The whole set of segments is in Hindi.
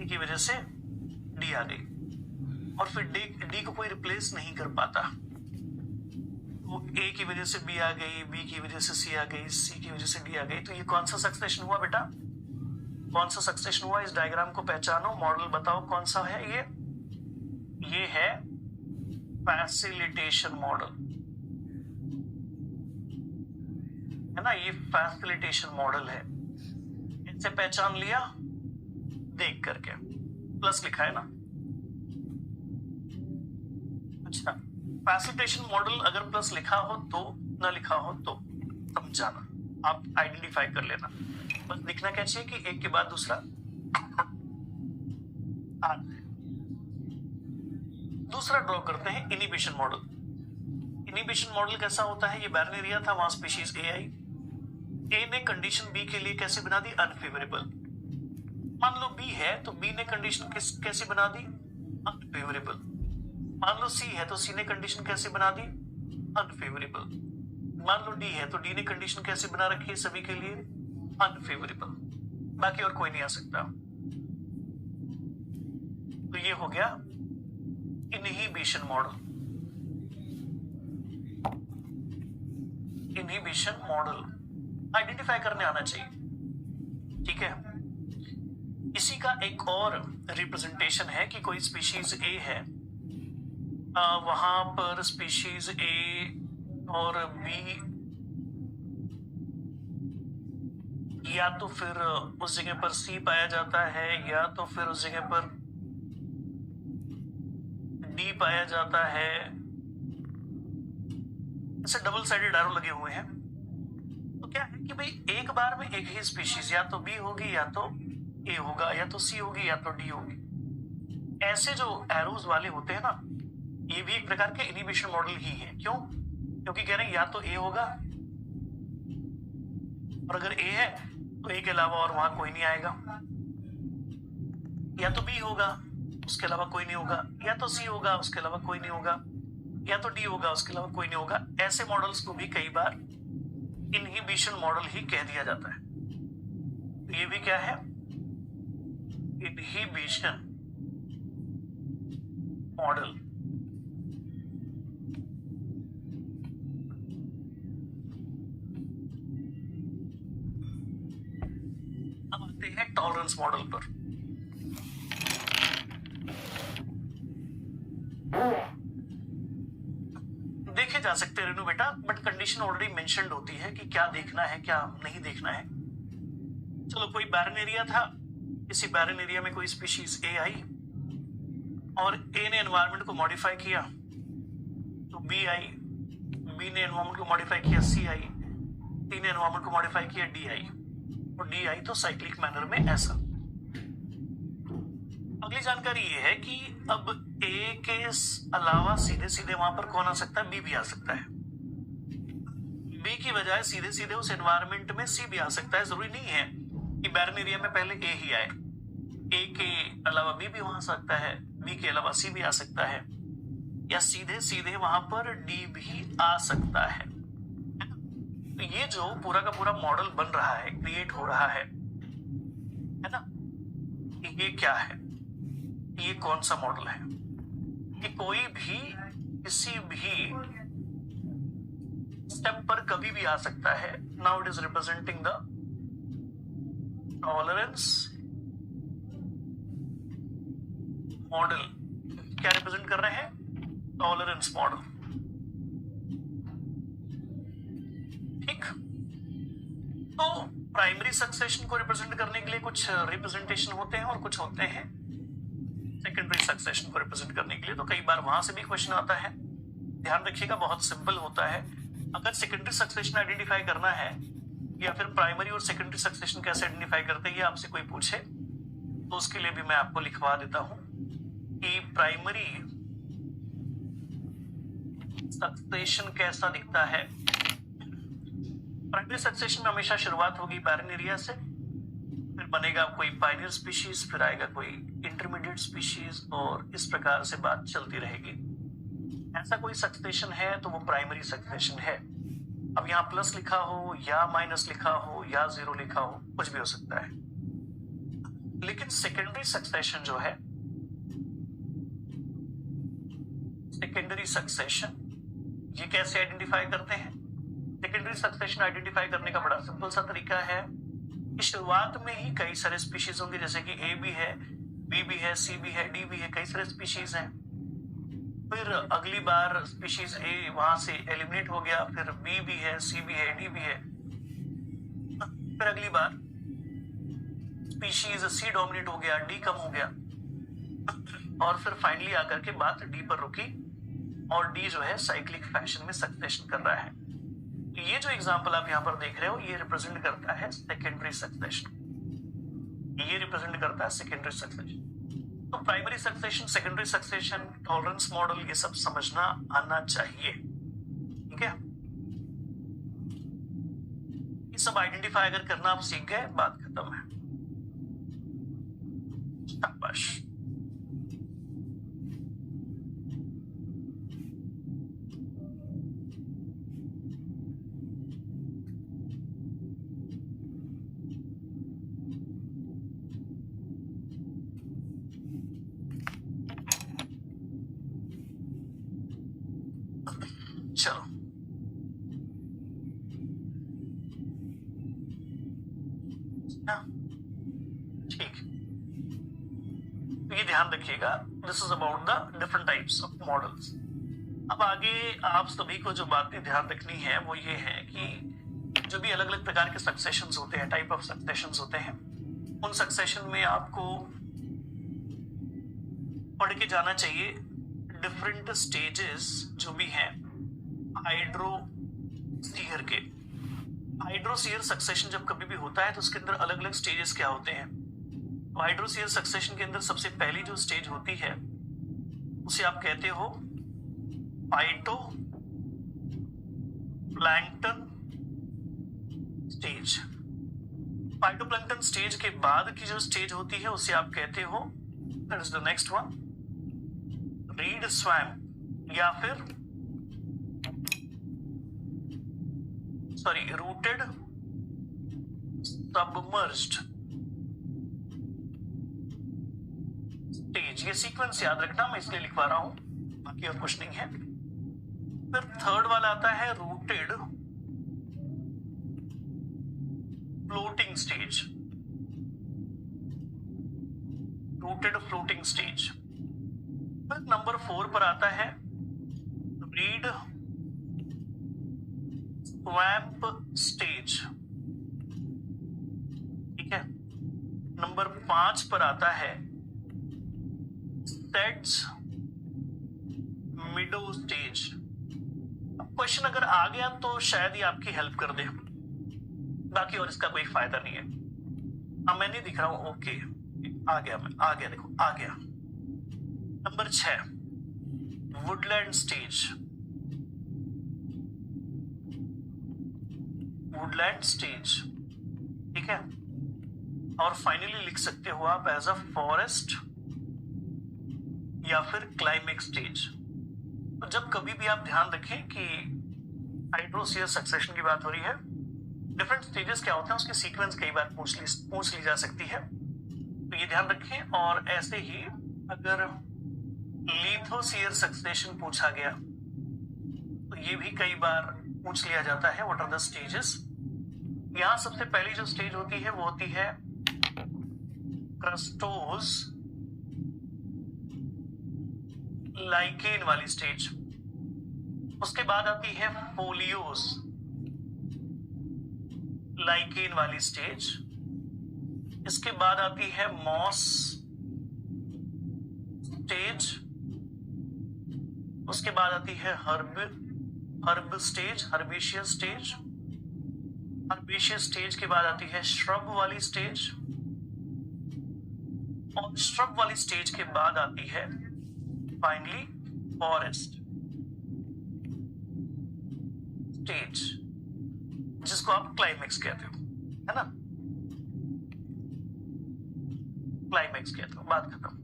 सी की वजह से डी आ गई, और फिर डी को कोई रिप्लेस नहीं कर पाता, वो ए की वजह से बी आ गई, बी की वजह से सी आ गई, सी की वजह से डी आ गई। तो ये कौन सा सक्सेशन हुआ बेटा, कौन सा सक्सेशन हुआ? इस डायग्राम को पहचानो, मॉडल बताओ कौन सा है ये है फैसिलिटेशन मॉडल, है ना, ये फैसिलिटेशन मॉडल है। इनसे पहचान लिया देख करके, प्लस लिखा है ना। अच्छा, फैसिलिटेशन मॉडल अगर प्लस लिखा हो तो, ना लिखा हो तो समझाना, आप आइडेंटिफाई कर लेना, बस दिखना क्या चाहिए कि एक के बाद दूसरा आ जाए। दूसरा ड्रॉ करते हैं इनिबिशन मॉडल। इनिबिशन मॉडल कैसा होता है? ये बैरनेरिया था, वहां स्पीशीज ए आई, ए ने कंडीशन बी के लिए कैसे बना दी? अनफेवरेबल। मान लो बी है तो बी ने कंडीशन कैसे बना दी? अनफेवरेबल। मान लो सी है तो सी ने कंडीशन कैसे बना दी? अनफेवरेबल। मान लो डी है तो डी ने कंडीशन कैसे बना रखी है सभी के लिए? अनफेवरेबल। बाकी और कोई नहीं आ सकता। तो ये हो गया inhibition model. Inhibition model identify करने आना चाहिए, ठीक है। इसी का एक और रिप्रेजेंटेशन है कि कोई स्पीशीज ए है, वहां पर स्पीशीज ए और बी या तो फिर उस जगह पर सी पाया जाता है या तो फिर उस जगह पर डी पाया जाता है। ऐसे डबल साइडेड एरो लगे हुए हैं। तो क्या है कि भाई एक बार में एक ही स्पीशीज या तो बी होगी या तो ए होगा या तो सी होगी या तो डी होगी। ऐसे जो एरोज वाले होते हैं ना, ये भी एक प्रकार के इनिबिशन मॉडल ही है। क्यों? क्योंकि कह रहे हैं या तो ए होगा, और अगर ए है तो ए के अलावा और वहां कोई नहीं आएगा, या तो बी होगा उसके अलावा कोई नहीं होगा, या तो सी होगा उसके अलावा कोई नहीं होगा, या तो डी होगा उसके अलावा कोई नहीं होगा। ऐसे मॉडल्स को भी कई बार इनहिबिशन मॉडल ही कह दिया जाता है। तो ये भी क्या है? Inhibition model. अब आते हैं टॉलरेंस मॉडल पर। देखे जा सकते हैं रेनू बेटा, बट कंडीशन ऑलरेडी मेंशन्ड होती है कि क्या देखना है क्या नहीं देखना है। चलो, कोई बैरन एरिया था, इसी बैरन एरिया में कोई स्पीशीज ए आई और ए ने एनवायरनमेंट को मॉडिफाई किया तो बी आई, बी ने एनवायरनमेंट को मॉडिफाई किया सी आई, सी ने एनवायरनमेंट को मॉडिफाई किया डी आई, और डी आई तो साइक्लिक मैनर में ऐसा। अगली जानकारी ये है कि अब ए के अलावा सीधे सीधे वहां पर कौन आ सकता है? बी भी आ सकता है। बी की बजाय सीधे सीधे उस एनवायरनमेंट में सी भी आ सकता है। जरूरी नहीं है कि बैरन एरिया में पहले ए ही आए, ए के अलावा बी भी वहां आ सकता है, बी के अलावा सी भी आ सकता है, या सीधे सीधे वहां पर डी भी आ सकता है। तो ये जो पूरा का पूरा मॉडल बन रहा है, क्रिएट हो रहा है ना, ये क्या है? ये कौन सा मॉडल है? कि कोई भी किसी भी स्टेप पर कभी भी आ सकता है। Now it is representing the tolerance model. क्या रिप्रेजेंट कर रहे हैं? Tolerance model. ठीक, तो प्राइमरी सक्सेशन को रिप्रेजेंट करने के लिए कुछ रिप्रेजेंटेशन होते हैं और कुछ होते हैं सेकेंडरी सक्सेशन को रिप्रेजेंट करने के लिए। तो कई बार वहां से भी क्वेश्चन आता है। ध्यान रखिएगा, बहुत सिंपल होता है। अगर सेकेंडरी सक्सेशन आइडेंटिफाई करना है या फिर प्राइमरी और सेकेंडरी सक्सेशन कैसे आइडेंटिफाई करते हैं, ये आपसे कोई पूछे तो उसके लिए भी मैं आपको लिखवा देता हूं कि प्राइमरी सक्सेशन कैसा दिखता है। प्राइमरी सक्सेशन में हमेशा शुरुआत होगी बैरन एरिया से, फिर बनेगा कोई पायनियर स्पीशीज, फिर आएगा कोई इंटरमीडिएट स्पीशीज, और इस प्रकार से बात चलती रहेगी। ऐसा कोई सक्सेशन है तो वो प्राइमरी सक्सेशन है। अब यहाँ प्लस लिखा हो या माइनस लिखा हो या जीरो लिखा हो, कुछ भी हो सकता है, लेकिन सेकेंडरी सक्सेशन जो है, सेकेंडरी सक्सेशन, ये कैसे आइडेंटिफाई करते हैं? सेकेंडरी सक्सेशन आइडेंटिफाई करने का बड़ा सिंपल सा तरीका है कि शुरुआत में ही कई सारे स्पीशीज होंगे, जैसे कि ए भी है, बी भी है, सी भी है, डी भी है, कई सारे स्पीशीज हैं। फिर अगली बार स्पीशीज ए वहां से एलिमिनेट हो गया, फिर बी भी है, सी भी है, डी भी है। फिर अगली बार स्पीशीज सी डोमिनेट हो गया, डी कम हो गया, और फिर फाइनली आकर के बात डी पर रुकी और डी जो है साइक्लिक फैशन में सक्सेशन कर रहा है। तो ये जो एग्जांपल आप यहाँ पर देख रहे हो, ये रिप्रेजेंट करता है सेकेंडरी सक्सेशन, ये रिप्रेजेंट करता है सेकेंडरी सक्सेशन। तो primary succession, secondary succession, tolerance model, ये सब समझना आना चाहिए, ठीक है। ये सब आइडेंटिफाई अगर करना आप सीख गए, बात खत्म है, शाबाश। चलो, ठीक, तो ये ध्यान रखिएगा, this is about the different types of models. अब आगे आप सभी को जो बातें ध्यान रखनी है वो ये है कि जो भी अलग अलग प्रकार के सक्सेशंस होते हैं, टाइप ऑफ सक्सेशंस होते हैं, उन सक्सेशन में आपको पढ़ के जाना चाहिए डिफरेंट स्टेजेस जो भी हैं हाइड्रोसीयर के। हाइड्रोसीयर सक्सेशन जब कभी भी होता है तो उसके अंदर अलग अलग स्टेजेस क्या होते हैं। हाइड्रोसीयर सक्सेशन के अंदर सबसे पहली जो स्टेज होती है उसे आप कहते हो phyto plankton stage. Phytoplankton stage के बाद की जो स्टेज होती है उसे आप कहते हो, that is the next one, read swamp या फिर रूटेड सबमर्ज्ड स्टेज। ये सीक्वेंस याद रखना, मैं इसलिए लिखवा रहा हूं, बाकी और कुछ नहीं है। फिर थर्ड वाला आता है rooted floating stage, rooted floating stage. फिर नंबर 4 पर आता है रीड स्वैम्प स्टेज, ठीक है। नंबर 5 पर आता है सेड्स मिडो स्टेज। अब क्वेश्चन अगर आ गया तो शायद ये आपकी हेल्प कर दे, बाकी और इसका कोई फायदा नहीं है। अब मैं नहीं दिख रहा हूं, ओके आ गया, मैं आ गया, देखो आ गया। Number 6 Woodland stage, Woodland stage, ठीक है। और फाइनली लिख सकते हो आप एज अ फॉरेस्ट या फिर क्लाइमेक्स स्टेज। तो जब कभी भी आप ध्यान रखें कि हाइड्रोसीयर सक्सेशन की बात हो रही है, डिफरेंट स्टेजेस क्या होते हैं उसकी सीक्वेंस कई बार पूछ ली जा सकती है, तो ये ध्यान रखें। और ऐसे ही अगर लिथोसीयर सक्सेशन पूछा गया तो ये भी कई बार पूछ लिया जाता है, व्हाट आर द स्टेजेस। यहां सबसे पहली जो स्टेज होती है वो होती है क्रस्टोज लाइकेन वाली स्टेज। उसके बाद आती है फोलियोस लाइकेन वाली स्टेज। इसके बाद आती है मॉस स्टेज। उसके बाद आती है herb stage, herbaceous stage. Herbaceous stage के बाद आती है श्रब वाली स्टेज, और श्रब वाली स्टेज के बाद आती है फाइनली फॉरेस्ट स्टेज, जिसको आप क्लाइमेक्स कहते हो, है ना, क्लाइमेक्स कहते हो, बात खत्म।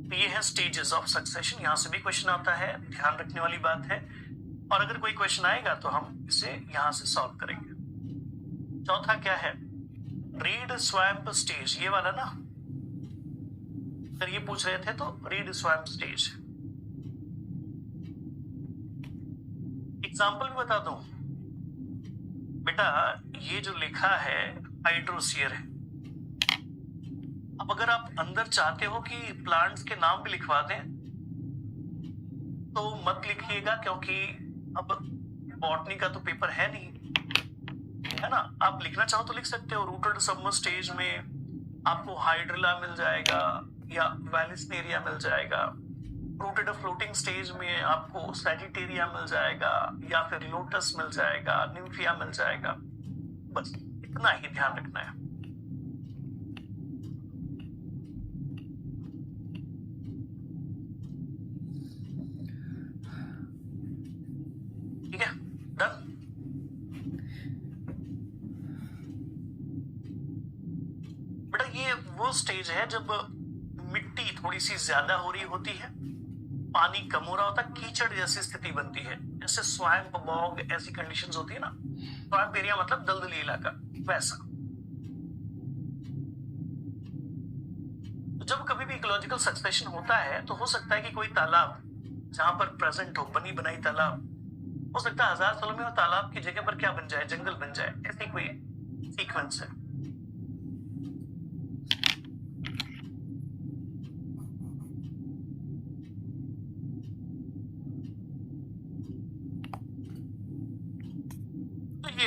तो ये है स्टेजेस ऑफ सक्सेशन। यहां से भी क्वेश्चन आता है, ध्यान रखने वाली बात है, और अगर कोई क्वेश्चन आएगा तो हम इसे यहां से सॉल्व करेंगे। चौथा क्या है, रीड स्वैम्प स्टेज, ये वाला ना, अगर ये पूछ रहे थे तो रीड स्वैम्प स्टेज। एग्जाम्पल भी बता दूं बेटा, ये जो लिखा है हाइड्रोसियर है। अब अगर आप अंदर चाहते हो कि प्लांट्स के नाम भी लिखवा दें तो मत लिखिएगा, क्योंकि अब बॉटनी का तो पेपर है नहीं, है ना। आप लिखना चाहो तो लिख सकते हो। रूटेड सबमर्ज स्टेज में आपको हाइड्रिला मिल जाएगा या वेलिस्नेरिया मिल जाएगा। रूटेड फ्लोटिंग स्टेज में आपको सैजिटेरिया मिल जाएगा या फिर लोटस मिल जाएगा, निम्फिया मिल जाएगा। बस इतना ही ध्यान रखना है। ठीक है, डन। बेटा ये वो स्टेज है जब मिट्टी थोड़ी सी ज्यादा हो रही होती है, पानी कम हो रहा होता है, कीचड़ जैसी स्थिति बनती है। जैसे स्वैम्प बॉग ऐसी कंडीशंस होती है ना। स्वैम्प एरिया मतलब दलदली इलाका, वैसा। तो जब कभी भी इकोलॉजिकल सक्सेशन होता है तो हो सकता है कि कोई तालाब जहां पर प्रेजेंट हो, बनी बनाई तालाब, हो सकता है 1000 सालों में वो तालाब की जगह पर क्या बन जाए, जंगल बन जाए। ऐसी कोई सीक्वेंस है।